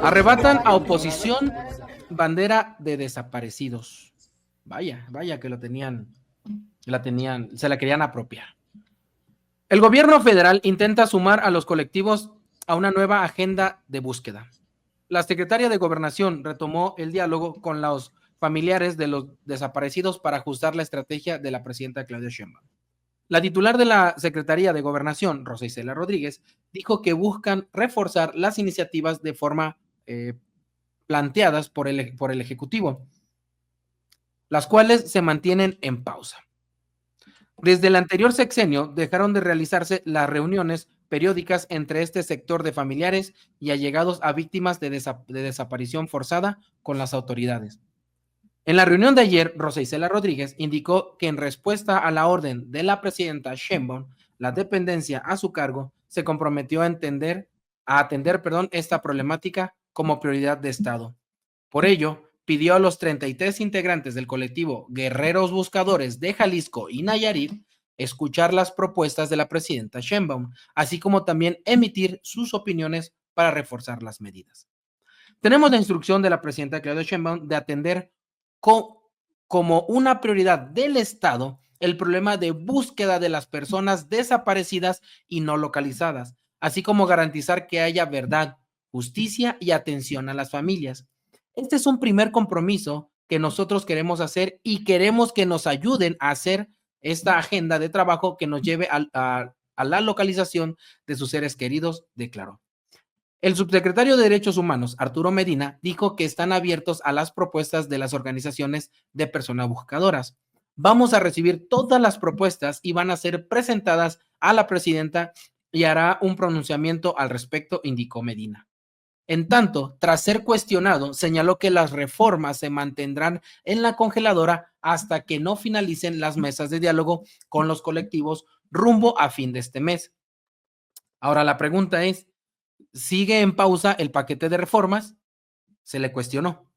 Arrebatan a oposición bandera de desaparecidos. Vaya, vaya que se la querían apropiar. El gobierno federal intenta sumar a los colectivos a una nueva agenda de búsqueda. La secretaria de Gobernación retomó el diálogo con los familiares de los desaparecidos para ajustar la estrategia de la presidenta Claudia Sheinbaum. La titular de la Secretaría de Gobernación, Rosa Isela Rodríguez, dijo que buscan reforzar las iniciativas de forma planteadas por el Ejecutivo, las cuales se mantienen en pausa. Desde el anterior sexenio dejaron de realizarse las reuniones periódicas entre este sector de familiares y allegados a víctimas de desaparición forzada con las autoridades. En la reunión de ayer, Rosa Isela Rodríguez indicó que en respuesta a la orden de la presidenta Sheinbaum, la dependencia a su cargo se comprometió a atender esta problemática como prioridad de Estado. Por ello, pidió a los 33 integrantes del colectivo Guerreros Buscadores de Jalisco y Nayarit escuchar las propuestas de la presidenta Sheinbaum, así como también emitir sus opiniones para reforzar las medidas. Tenemos la instrucción de la presidenta Claudia Sheinbaum de atender como una prioridad del Estado el problema de búsqueda de las personas desaparecidas y no localizadas, así como garantizar que haya verdad, justicia y atención a las familias. Este es un primer compromiso que nosotros queremos hacer y queremos que nos ayuden a hacer esta agenda de trabajo que nos lleve a la localización de sus seres queridos, declaró. El subsecretario de Derechos Humanos, Arturo Medina, dijo que están abiertos a las propuestas de las organizaciones de personas buscadoras. Vamos a recibir todas las propuestas y van a ser presentadas a la presidenta y hará un pronunciamiento al respecto, indicó Medina. En tanto, tras ser cuestionado, señaló que las reformas se mantendrán en la congeladora hasta que no finalicen las mesas de diálogo con los colectivos rumbo a fin de este mes. Ahora la pregunta es, ¿sigue en pausa el paquete de reformas? Se le cuestionó.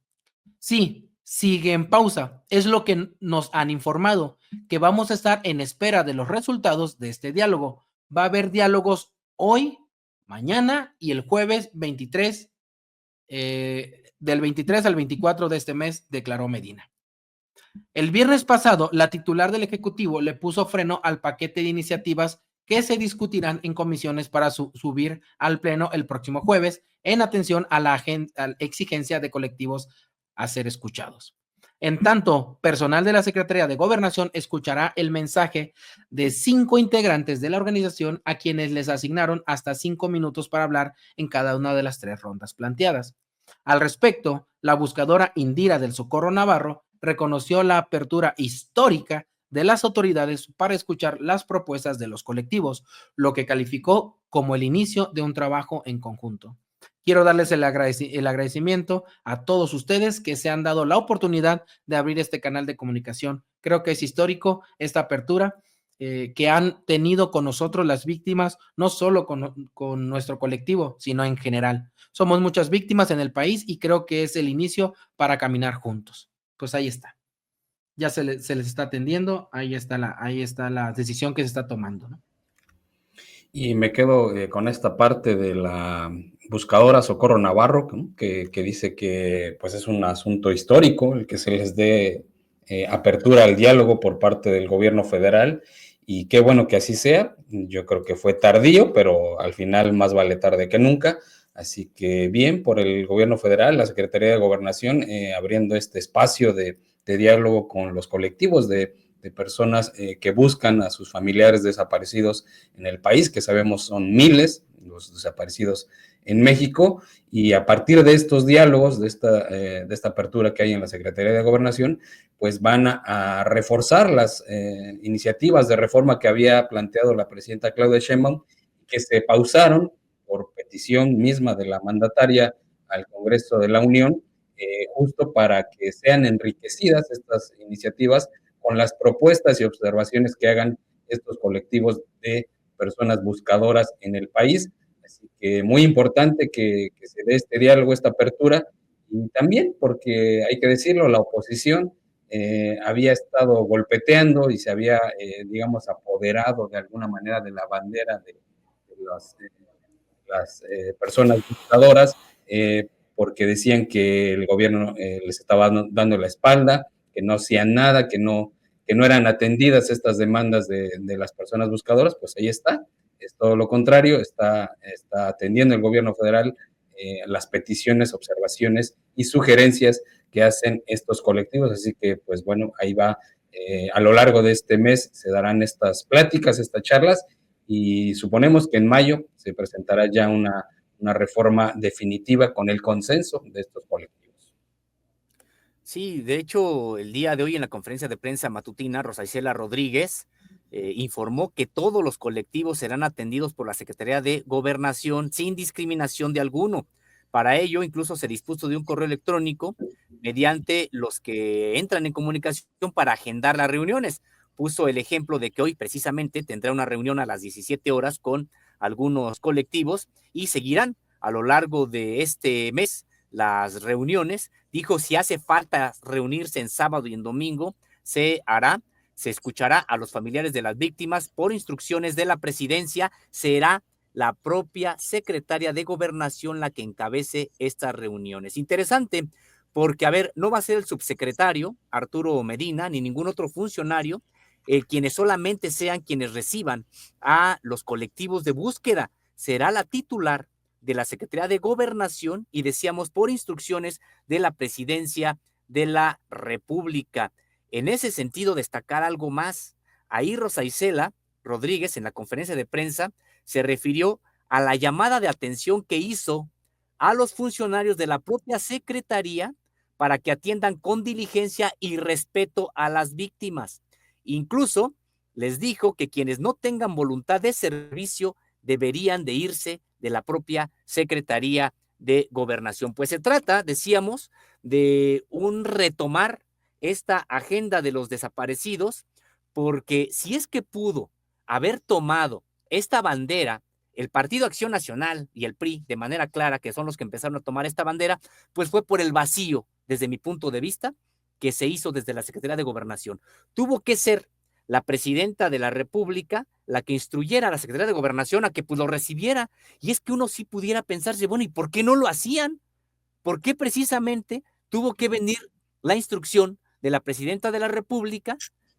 Sí, sigue en pausa. Es lo que nos han informado, que vamos a estar en espera de los resultados de este diálogo. Va a haber diálogos hoy, mañana y el jueves 23, del 23 al 24 de este mes, declaró Medina. El viernes pasado, la titular del Ejecutivo le puso freno al paquete de iniciativas que se discutirán en comisiones para subir al Pleno el próximo jueves en atención a la exigencia de colectivos a ser escuchados. En tanto, personal de la Secretaría de Gobernación escuchará el mensaje de 5 integrantes de la organización a quienes les asignaron hasta 5 minutos para hablar en cada una de las 3 rondas planteadas. Al respecto, la buscadora Indira del Socorro Navarro reconoció la apertura histórica de las autoridades para escuchar las propuestas de los colectivos, lo que calificó como el inicio de un trabajo en conjunto. Quiero darles el agradecimiento a todos ustedes que se han dado la oportunidad de abrir este canal de comunicación. Creo que es histórico esta apertura que han tenido con nosotros las víctimas, no solo con nuestro colectivo, sino en general. Somos muchas víctimas en el país y creo que es el inicio para caminar juntos. Pues ahí está. Ya se les está atendiendo, ahí está la decisión que se está tomando, ¿no? Y me quedo con esta parte de la buscadora Socorro Navarro, ¿no? que dice que pues es un asunto histórico el que se les dé apertura al diálogo por parte del gobierno federal, y qué bueno que así sea. Yo creo que fue tardío, pero al final más vale tarde que nunca. Así que bien por el gobierno federal, la Secretaría de Gobernación, abriendo este espacio de diálogo con los colectivos de personas que buscan a sus familiares desaparecidos en el país, que sabemos son miles los desaparecidos en México, y a partir de estos diálogos, de esta apertura que hay en la Secretaría de Gobernación, pues van a reforzar las iniciativas de reforma que había planteado la presidenta Claudia Sheinbaum, que se pausaron por petición misma de la mandataria al Congreso de la Unión, justo para que sean enriquecidas estas iniciativas con las propuestas y observaciones que hagan estos colectivos de personas buscadoras en el país. Así que muy importante que se dé este diálogo, esta apertura, y también porque hay que decirlo, la oposición había estado golpeteando y se había, digamos, apoderado de alguna manera de la bandera de las personas buscadoras, porque decían que el gobierno les estaba dando la espalda, que no hacían nada, que no eran atendidas estas demandas de las personas buscadoras. Pues ahí está, es todo lo contrario, está atendiendo el gobierno federal las peticiones, observaciones y sugerencias que hacen estos colectivos. Así que, pues bueno, ahí va, a lo largo de este mes se darán estas pláticas, estas charlas, y suponemos que en mayo se presentará ya una reforma definitiva con el consenso de estos colectivos. Sí, de hecho, el día de hoy en la conferencia de prensa matutina, Rosa Isela Rodríguez informó que todos los colectivos serán atendidos por la Secretaría de Gobernación sin discriminación de alguno. Para ello, incluso se dispuso de un correo electrónico mediante los que entran en comunicación para agendar las reuniones. Puso el ejemplo de que hoy precisamente tendrá una reunión a las 17 horas con algunos colectivos y seguirán a lo largo de este mes las reuniones. Dijo, si hace falta reunirse en sábado y en domingo, se hará. Se escuchará a los familiares de las víctimas por instrucciones de la presidencia. Será la propia secretaria de Gobernación la que encabece estas reuniones. Interesante, porque, a ver, no va a ser el subsecretario Arturo Medina ni ningún otro funcionario quienes solamente sean quienes reciban a los colectivos de búsqueda. Será la titular de la Secretaría de Gobernación y, decíamos, por instrucciones de la Presidencia de la República. En ese sentido, destacar algo más. Ahí Rosa Isela Rodríguez, en la conferencia de prensa, se refirió a la llamada de atención que hizo a los funcionarios de la propia Secretaría para que atiendan con diligencia y respeto a las víctimas. Incluso les dijo que quienes no tengan voluntad de servicio deberían de irse de la propia Secretaría de Gobernación. Pues se trata, decíamos, de un retomar esta agenda de los desaparecidos, porque si es que pudo haber tomado esta bandera el Partido Acción Nacional y el PRI de manera clara, que son los que empezaron a tomar esta bandera, pues fue por el vacío, desde mi punto de vista, que se hizo desde la Secretaría de Gobernación. Tuvo que ser la presidenta de la República la que instruyera a la Secretaría de Gobernación a que pues lo recibiera. Y es que uno sí pudiera pensarse, bueno, ¿y por qué no lo hacían? ¿Por qué precisamente tuvo que venir la instrucción de la presidenta de la República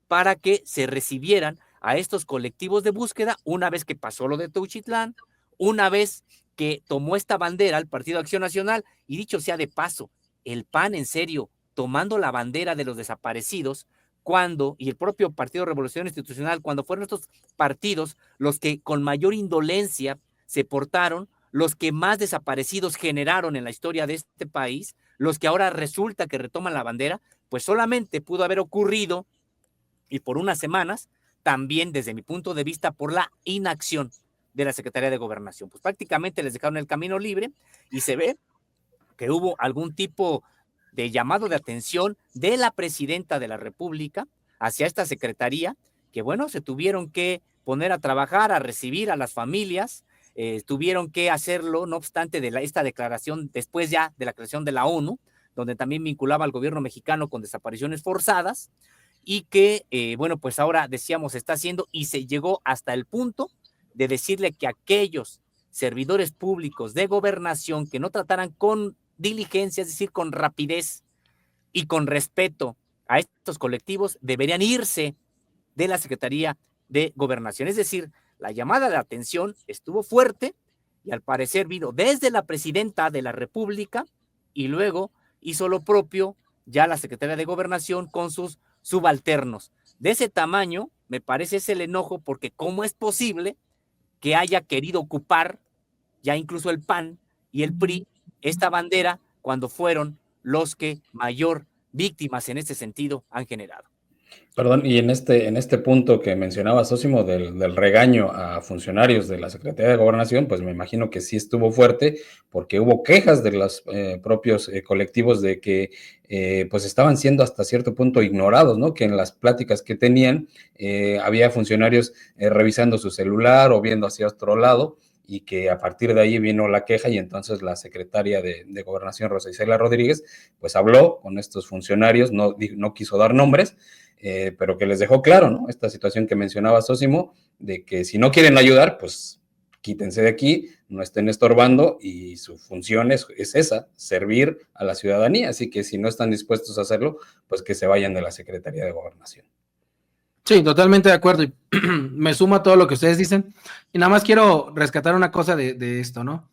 para que se recibieran a estos colectivos de búsqueda una vez que pasó lo de Teuchitlán, una vez que tomó esta bandera el Partido Acción Nacional? Y dicho sea de paso, el PAN, en serio, tomando la bandera de los desaparecidos, cuando, y el propio Partido Revolución Institucional, cuando fueron estos partidos los que con mayor indolencia se portaron, los que más desaparecidos generaron en la historia de este país, los que ahora resulta que retoman la bandera, pues solamente pudo haber ocurrido, y por unas semanas, también desde mi punto de vista, por la inacción de la Secretaría de Gobernación. Pues prácticamente les dejaron el camino libre y se ve que hubo algún tipo de llamado de atención de la presidenta de la República hacia esta secretaría, que bueno, se tuvieron que poner a trabajar, a recibir a las familias, tuvieron que hacerlo, no obstante de esta declaración, después ya de la creación de la ONU, donde también vinculaba al gobierno mexicano con desapariciones forzadas, y que, bueno, pues ahora decíamos, está haciendo, y se llegó hasta el punto de decirle que aquellos servidores públicos de gobernación que no trataran con diligencia, es decir, con rapidez y con respeto a estos colectivos, deberían irse de la Secretaría de Gobernación. Es decir, la llamada de atención estuvo fuerte y al parecer vino desde la presidenta de la República y luego hizo lo propio ya la Secretaría de Gobernación con sus subalternos. De ese tamaño, me parece, es el enojo, porque ¿cómo es posible que haya querido ocupar ya incluso el PAN y el PRI esta bandera cuando fueron los que mayor víctimas en este sentido han generado? Perdón, y en este punto que mencionaba Sósimo del regaño a funcionarios de la Secretaría de Gobernación, pues me imagino que sí estuvo fuerte, porque hubo quejas de los propios colectivos de que pues estaban siendo hasta cierto punto ignorados, ¿no? Que en las pláticas que tenían había funcionarios revisando su celular o viendo hacia otro lado, y que a partir de ahí vino la queja, y entonces la secretaria de Gobernación, Rosa Isela Rodríguez, pues habló con estos funcionarios, no quiso dar nombres, pero que les dejó claro, ¿no? Esta situación que mencionaba Sósimo, de que si no quieren ayudar, pues quítense de aquí, no estén estorbando, y su función es esa, servir a la ciudadanía. Así que si no están dispuestos a hacerlo, pues que se vayan de la Secretaría de Gobernación. Sí, totalmente de acuerdo. Y me sumo a todo lo que ustedes dicen. Y nada más quiero rescatar una cosa de esto, ¿no?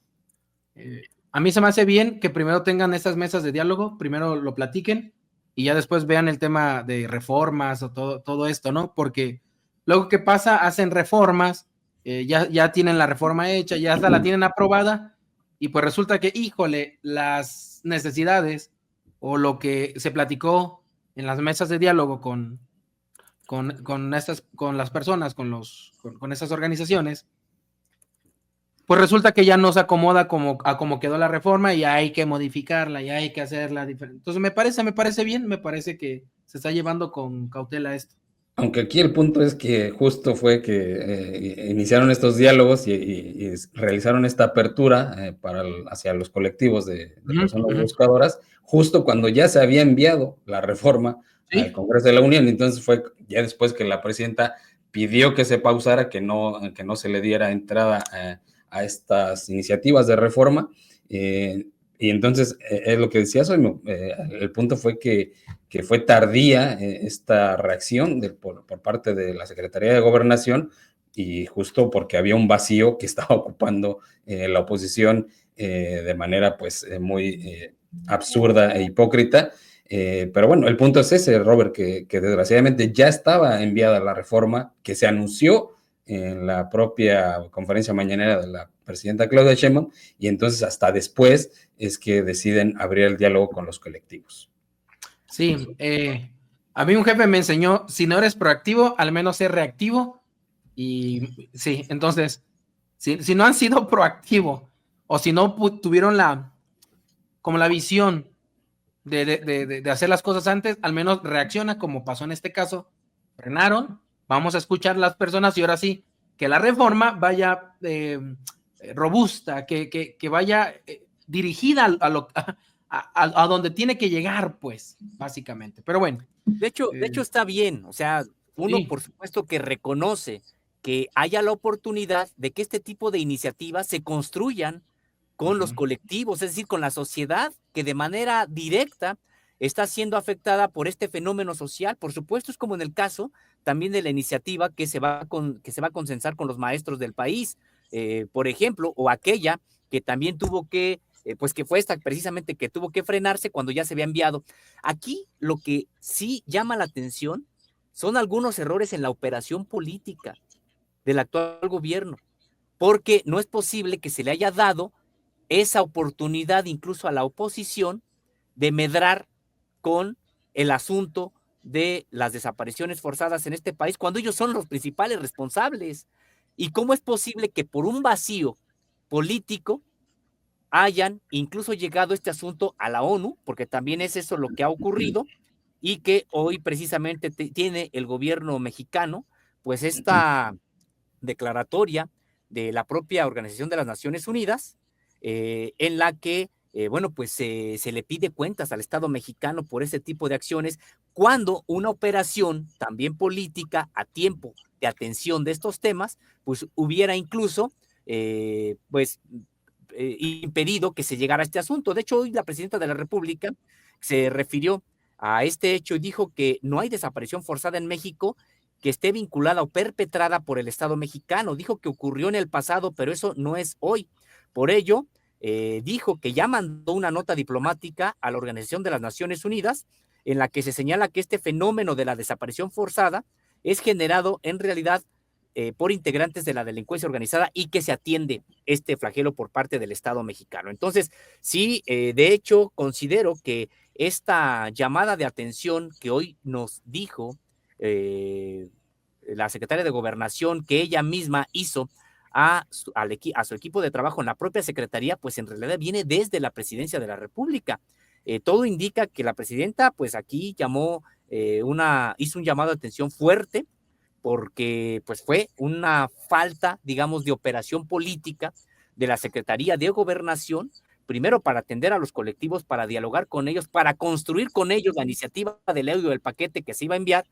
A mí se me hace bien que primero tengan estas mesas de diálogo, primero lo platiquen y ya después vean el tema de reformas o todo esto, ¿no? Porque luego, ¿qué pasa? Hacen reformas, ya tienen la reforma hecha, ya hasta la tienen aprobada, y pues resulta que, híjole, las necesidades o lo que se platicó en las mesas de diálogo con las personas, con esas organizaciones, pues resulta que ya no se acomoda a como quedó la reforma y hay que modificarla, y hay que hacerla diferente. Entonces me parece bien, me parece que se está llevando con cautela esto. Aunque aquí el punto es que justo fue que iniciaron estos diálogos y realizaron esta apertura hacia los colectivos de personas buscadoras, justo cuando ya se había enviado la reforma al Congreso de la Unión. Entonces fue ya después que la presidenta pidió que se pausara, que no se le diera entrada a estas iniciativas de reforma. Y entonces, es lo que decías hoy, el punto fue que fue tardía esta reacción por parte de la Secretaría de Gobernación, y justo porque había un vacío que estaba ocupando la oposición de manera pues muy absurda e hipócrita. Pero bueno, el punto es ese, Robert, que desgraciadamente ya estaba enviada la reforma, que se anunció en la propia conferencia mañanera de la presidenta Claudia Sheinbaum, y entonces hasta después es que deciden abrir el diálogo con los colectivos. Sí, a mí un jefe me enseñó, si no eres proactivo, al menos ser reactivo. Y sí, entonces, si no han sido proactivos o si no tuvieron la visión de hacer las cosas antes, al menos reacciona, como pasó en este caso. Frenaron, vamos a escuchar las personas, y ahora sí, que la reforma vaya robusta, que vaya dirigida a donde tiene que llegar, pues, básicamente. Pero bueno. De hecho está bien, o sea, uno por supuesto que reconoce que haya la oportunidad de que este tipo de iniciativas se construyan con los colectivos, es decir, con la sociedad que de manera directa está siendo afectada por este fenómeno social. Por supuesto, es como en el caso también de la iniciativa que se va a consensar con los maestros del país, por ejemplo, o aquella que también tuvo que, pues que fue esta precisamente que tuvo que frenarse cuando ya se había enviado. Aquí lo que sí llama la atención son algunos errores en la operación política del actual gobierno, porque no es posible que se le haya dado esa oportunidad incluso a la oposición de medrar con el asunto de las desapariciones forzadas en este país, cuando ellos son los principales responsables. ¿Y cómo es posible que por un vacío político hayan incluso llegado este asunto a la ONU? Porque también es eso lo que ha ocurrido, y que hoy precisamente tiene el gobierno mexicano, pues esta declaratoria de la propia Organización de las Naciones Unidas, en la que, bueno, pues se le pide cuentas al Estado mexicano por ese tipo de acciones, cuando una operación también política a tiempo de atención de estos temas, pues hubiera incluso, impedido que se llegara a este asunto. De hecho, hoy la presidenta de la República se refirió a este hecho y dijo que no hay desaparición forzada en México que esté vinculada o perpetrada por el Estado mexicano. Dijo que ocurrió en el pasado, pero eso no es hoy. Por ello, dijo que ya mandó una nota diplomática a la Organización de las Naciones Unidas en la que se señala que este fenómeno de la desaparición forzada es generado en realidad por integrantes de la delincuencia organizada, y que se atiende este flagelo por parte del Estado mexicano. Entonces, sí, de hecho, considero que esta llamada de atención que hoy nos dijo la secretaria de Gobernación, que ella misma hizo a su equipo de trabajo en la propia secretaría, pues en realidad viene desde la presidencia de la República. Todo indica que la presidenta, pues aquí hizo un llamado de atención fuerte, porque pues fue una falta, digamos, de operación política de la Secretaría de Gobernación, primero para atender a los colectivos, para dialogar con ellos, para construir con ellos la iniciativa del audio del paquete que se iba a enviar,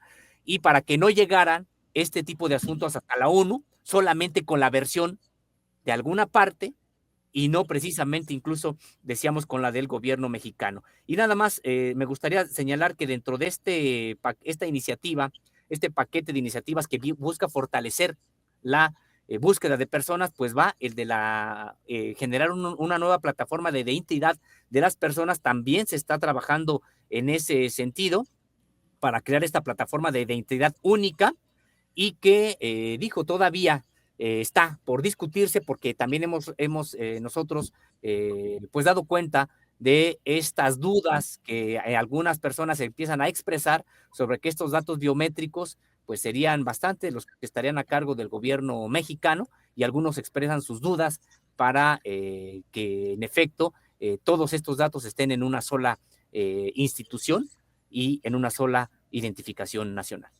y para que no llegaran este tipo de asuntos hasta la ONU, solamente con la versión de alguna parte y no precisamente incluso decíamos con la del gobierno mexicano. Y nada más me gustaría señalar que dentro de esta iniciativa, este paquete de iniciativas que busca fortalecer la búsqueda de personas, pues va el de generar una nueva plataforma de identidad de las personas. También se está trabajando en ese sentido para crear esta plataforma de identidad única y que, dijo, todavía está por discutirse porque también hemos nosotros pues dado cuenta de estas dudas que algunas personas empiezan a expresar sobre que estos datos biométricos pues serían bastante los que estarían a cargo del gobierno mexicano, y algunos expresan sus dudas para que en efecto todos estos datos estén en una sola institución y en una sola identificación nacional.